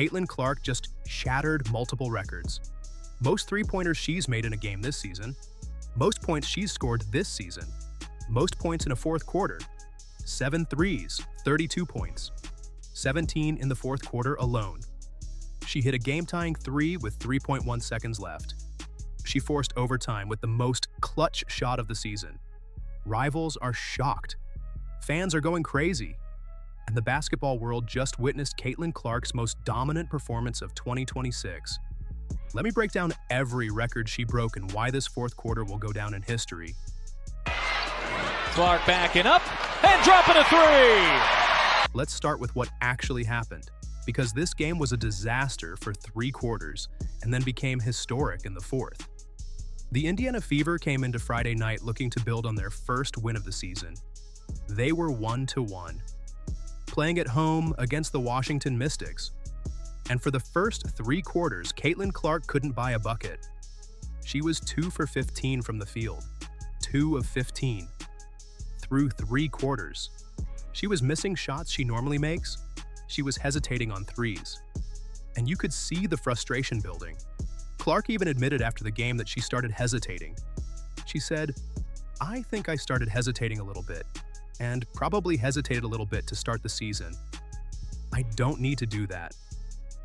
Caitlin Clark just shattered multiple records. Most three-pointers she's made in a game this season, most points she's scored this season, most points in a fourth quarter, 7 threes, 32 points, 17 in the fourth quarter alone. She hit a game-tying three with 3.1 seconds left. She forced overtime with the most clutch shot of the season. Rivals are shocked. Fans are going crazy. And the basketball world just witnessed Caitlin Clark's most dominant performance of 2026. Let me break down every record she broke and why this fourth quarter will go down in history. Clark backing up and dropping a three! Let's start with what actually happened, because this game was a disaster for 3 quarters and then became historic in the fourth. The Indiana Fever came into Friday night looking to build on their first win of the season. They were 1-1, playing at home against the Washington Mystics. And for the first 3 quarters, Caitlin Clark couldn't buy a bucket. She was 2 for 15 from the field, 2 of 15, through 3 quarters. She was missing shots she normally makes. She was hesitating on threes. And you could see the frustration building. Clark even admitted after the game that she started hesitating. She said, "I think I started hesitating a little bit, and probably hesitated a little bit to start the season. I don't need to do that.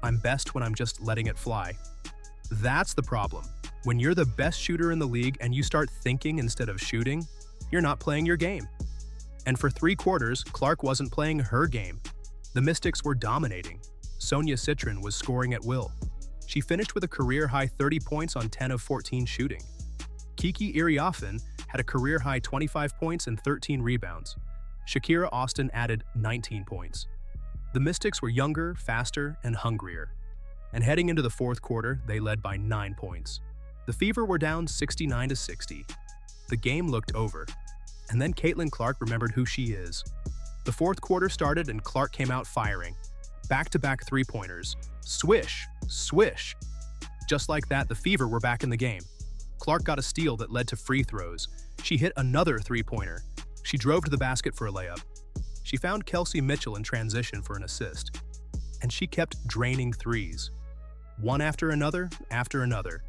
I'm best when I'm just letting it fly." That's the problem. When you're the best shooter in the league and you start thinking instead of shooting, you're not playing your game. And for 3 quarters, Clark wasn't playing her game. The Mystics were dominating. Sonia Citron was scoring at will. She finished with a career-high 30 points on 10 of 14 shooting. Kiki Iriafen had a career-high 25 points and 13 rebounds. Shakira Austin added 19 points. The Mystics were younger, faster, and hungrier. And heading into the fourth quarter, they led by 9 points. The Fever were down 69-60. The game looked over. And then Caitlin Clark remembered who she is. The fourth quarter started and Clark came out firing. Back-to-back three-pointers. Swish, swish. Just like that, the Fever were back in the game. Clark got a steal that led to free throws. She hit another three-pointer. She drove to the basket for a layup. She found Kelsey Mitchell in transition for an assist. And she kept draining threes. One after another, after another.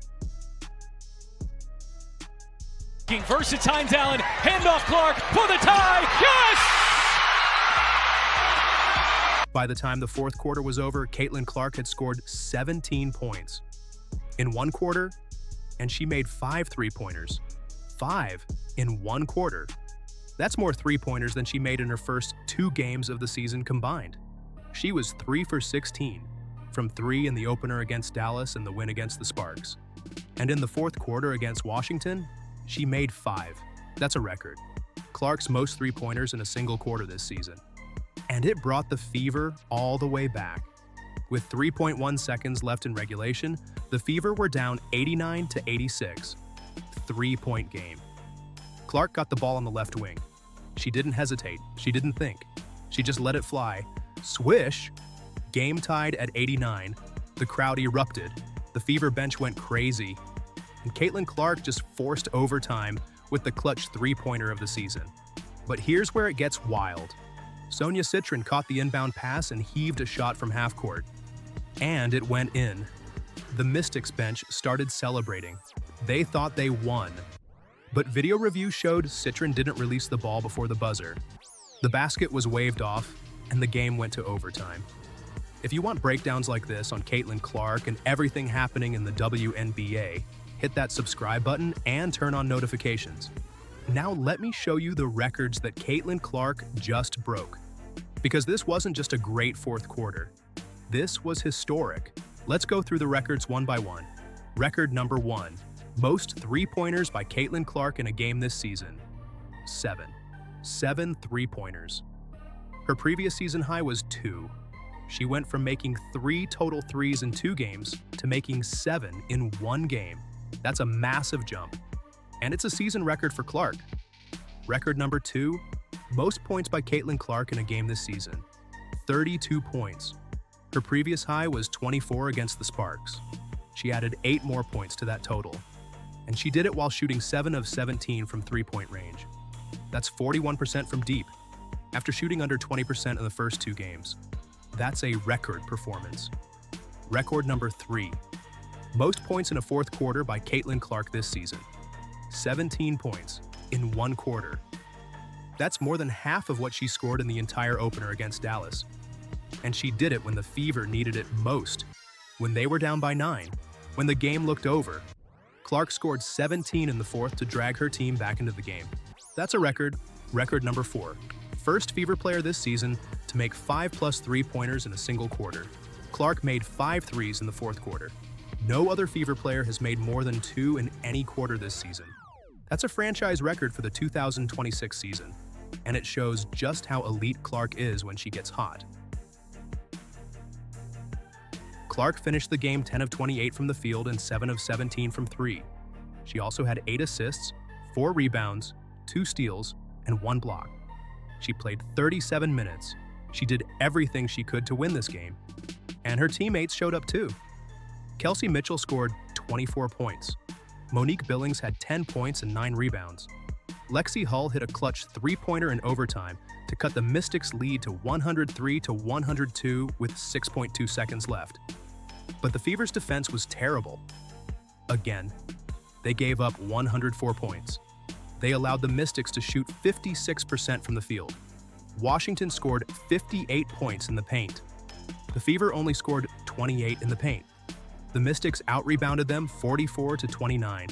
Versus times Allen, handoff Clark for the tie, yes! By the time the fourth quarter was over, Caitlin Clark had scored 17 points in 1 quarter, and she made 5 three-pointers. 5 in 1 quarter. That's more three-pointers than she made in her first 2 games of the season combined. She was 3 for 16, from 3 in the opener against Dallas and the win against the Sparks. And in the fourth quarter against Washington, she made 5. That's a record. Clark's most three-pointers in a single quarter this season. And it brought the Fever all the way back. With 3.1 seconds left in regulation, the Fever were down 89-86. 3-point game. Clark got the ball on the left wing. She didn't hesitate. She didn't think. She just let it fly. Swish! Game tied at 89. The crowd erupted. The Fever bench went crazy. And Caitlin Clark just forced overtime with the clutch three-pointer of the season. But here's where it gets wild. Sonia Citron caught the inbound pass and heaved a shot from half-court. And it went in. The Mystics bench started celebrating. They thought they won. But video review showed Citron didn't release the ball before the buzzer. The basket was waved off, and the game went to overtime. If you want breakdowns like this on Caitlin Clark and everything happening in the WNBA, hit that subscribe button and turn on notifications. Now let me show you the records that Caitlin Clark just broke. Because this wasn't just a great fourth quarter. This was historic. Let's go through the records one by one. Record number 1. Most three-pointers by Caitlin Clark in a game this season. 7. 7 three-pointers. Her previous season high was 2. She went from making 3 total threes in 2 games to making 7 in 1 game. That's a massive jump. And it's a season record for Clark. Record number 2, most points by Caitlin Clark in a game this season. 32 points. Her previous high was 24 against the Sparks. She added 8 more points to that total. And she did it while shooting 7 of 17 from three-point range. That's 41% from deep, after shooting under 20% in the first 2 games. That's a record performance. Record number 3. Most points in a fourth quarter by Caitlin Clark this season. 17 points in one quarter. That's more than half of what she scored in the entire opener against Dallas. And she did it when the Fever needed it most. When they were down by 9, when the game looked over, Clark scored 17 in the fourth to drag her team back into the game. That's a record number 4. First Fever player this season to make 5+ three-pointers in a single quarter. Clark made 5 threes in the fourth quarter. No other Fever player has made more than 2 in any quarter this season. That's a franchise record for the 2026 season, and it shows just how elite Clark is when she gets hot. Clark finished the game 10 of 28 from the field and 7 of 17 from 3. She also had 8 assists, 4 rebounds, 2 steals, and 1 block. She played 37 minutes. She did everything she could to win this game. And her teammates showed up too. Kelsey Mitchell scored 24 points. Monique Billings had 10 points and 9 rebounds. Lexi Hull hit a clutch three-pointer in overtime to cut the Mystics' lead to 103-102 with 6.2 seconds left. But the Fever's defense was terrible. Again, they gave up 104 points. They allowed the Mystics to shoot 56% from the field. Washington scored 58 points in the paint. The Fever only scored 28 in the paint. The Mystics out-rebounded them 44-29.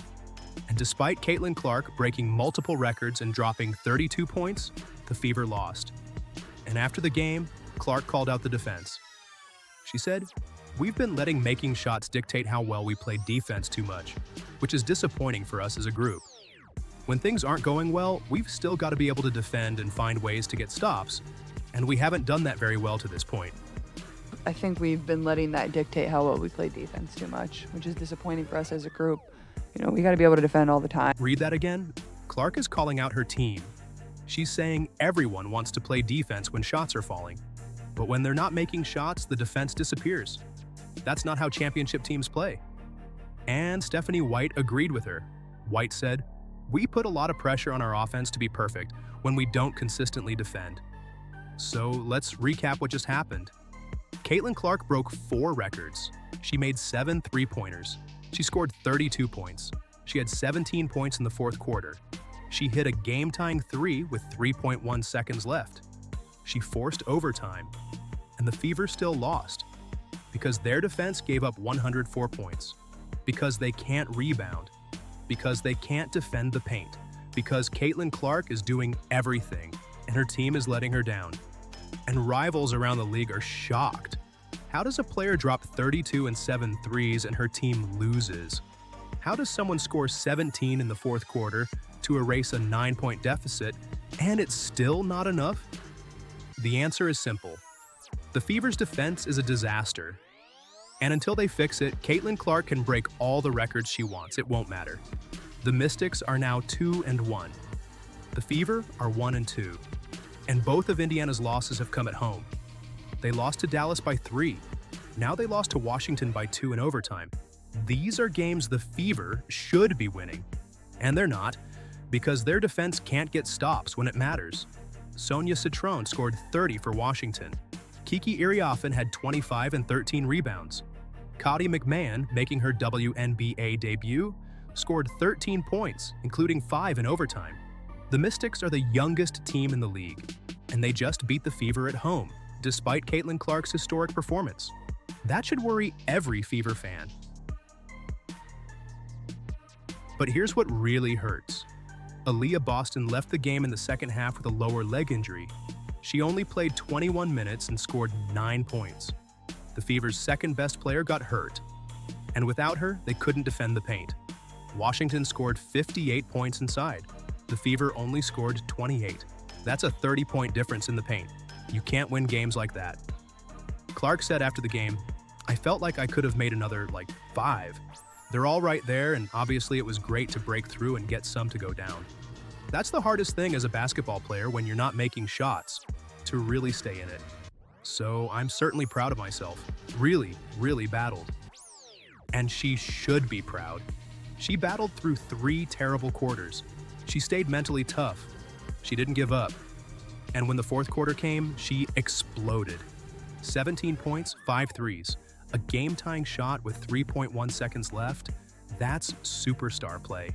And despite Caitlin Clark breaking multiple records and dropping 32 points, the Fever lost. And after the game, Clark called out the defense. She said, "We've been letting making shots dictate how well we play defense too much, which is disappointing for us as a group. When things aren't going well, we've still got to be able to defend and find ways to get stops, and we haven't done that very well to this point." I think we've been letting that dictate how well we play defense too much, which is disappointing for us as a group. We got to be able to defend all the time. Read that again? Clark is calling out her team. She's saying everyone wants to play defense when shots are falling. But when they're not making shots, the defense disappears. That's not how championship teams play. And Stephanie White agreed with her. White said, "We put a lot of pressure on our offense to be perfect when we don't consistently defend." So let's recap what just happened. Caitlin Clark broke 4 records. She made 7 three-pointers. She scored 32 points. She had 17 points in the fourth quarter. She hit a game-tying 3 with 3.1 seconds left. She forced overtime, and the Fever still lost because their defense gave up 104 points, because they can't rebound, because they can't defend the paint, because Caitlin Clark is doing everything, and her team is letting her down. And rivals around the league are shocked. How does a player drop 32 and 7 threes and her team loses? How does someone score 17 in the fourth quarter to erase a 9-point deficit and it's still not enough? The answer is simple. The Fever's defense is a disaster. And until they fix it, Caitlin Clark can break all the records she wants. It won't matter. The Mystics are now 2-1. The Fever are 1-2. And both of Indiana's losses have come at home. They lost to Dallas by 3. Now they lost to Washington by 2 in overtime. These are games the Fever should be winning. And they're not, because their defense can't get stops when it matters. Sonia Citron scored 30 for Washington. Kiki Iriafen had 25 and 13 rebounds. Cody McMahon, making her WNBA debut, scored 13 points, including 5 in overtime. The Mystics are the youngest team in the league, and they just beat the Fever at home, despite Caitlin Clark's historic performance. That should worry every Fever fan. But here's what really hurts. Aaliyah Boston left the game in the second half with a lower leg injury. She only played 21 minutes and scored 9 points. The Fever's second-best player got hurt, and without her, they couldn't defend the paint. Washington scored 58 points inside. The Fever only scored 28. That's a 30-point difference in the paint. You can't win games like that. Clark said after the game, "I felt like I could have made another, 5. They're all right there, and obviously it was great to break through and get some to go down." That's the hardest thing as a basketball player when you're not making shots, to really stay in it. So I'm certainly proud of myself. Really, really battled. And she should be proud. She battled through 3 terrible quarters. She stayed mentally tough. She didn't give up. And when the fourth quarter came, she exploded. 17 points, 5 threes. A game-tying shot with 3.1 seconds left, that's superstar play.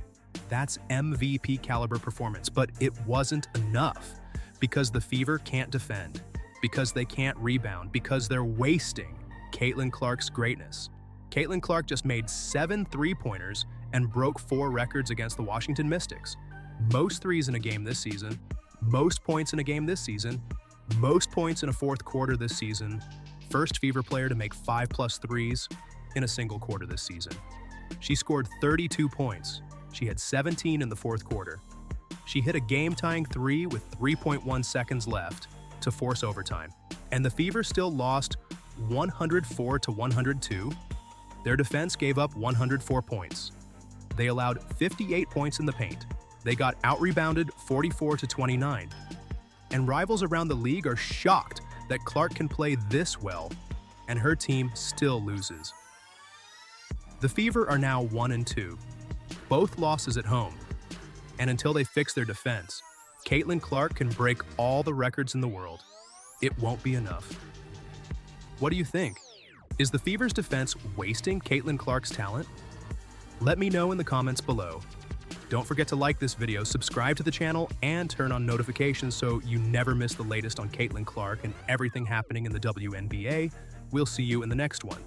That's MVP caliber performance, but it wasn't enough because the Fever can't defend, because they can't rebound, because they're wasting Caitlin Clark's greatness. Caitlin Clark just made 7 three-pointers and broke 4 records against the Washington Mystics. Most threes in a game this season, most points in a game this season, most points in a fourth quarter this season, first Fever player to make 5+ threes in a single quarter this season. She scored 32 points. She had 17 in the fourth quarter. She hit a game-tying 3 with 3.1 seconds left to force overtime. And the Fever still lost 104-102. Their defense gave up 104 points. They allowed 58 points in the paint. They got out-rebounded 44-29. And rivals around the league are shocked that Clark can play this well, and her team still loses. The Fever are now 1-2, both losses at home. And until they fix their defense, Caitlin Clark can break all the records in the world. It won't be enough. What do you think? Is the Fever's defense wasting Caitlin Clark's talent? Let me know in the comments below. Don't forget to like this video, subscribe to the channel, and turn on notifications so you never miss the latest on Caitlin Clark and everything happening in the WNBA. We'll see you in the next one.